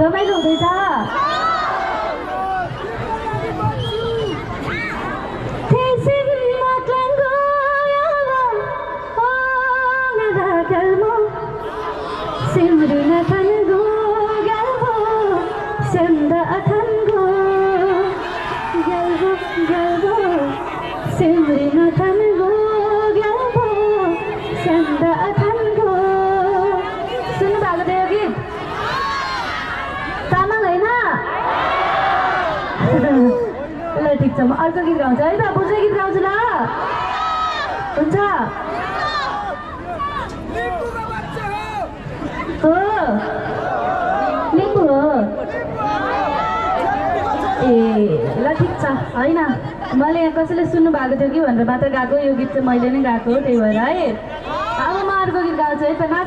रमाइलो हुँदैछ ल ठिक छ म अर्को गीत गाउँछु है त बुझ्ने गीत गाउँछु ल हुन्छ हो लिम्बू हो ए ल ठिक छ होइन मैले यहाँ कसैले सुन्नु भएको थियो कि भनेर मात्र गाएको यो गीत चाहिँ मैले नै गाएको त्यही भएर है अब म अर्को गीत गाउँछु है त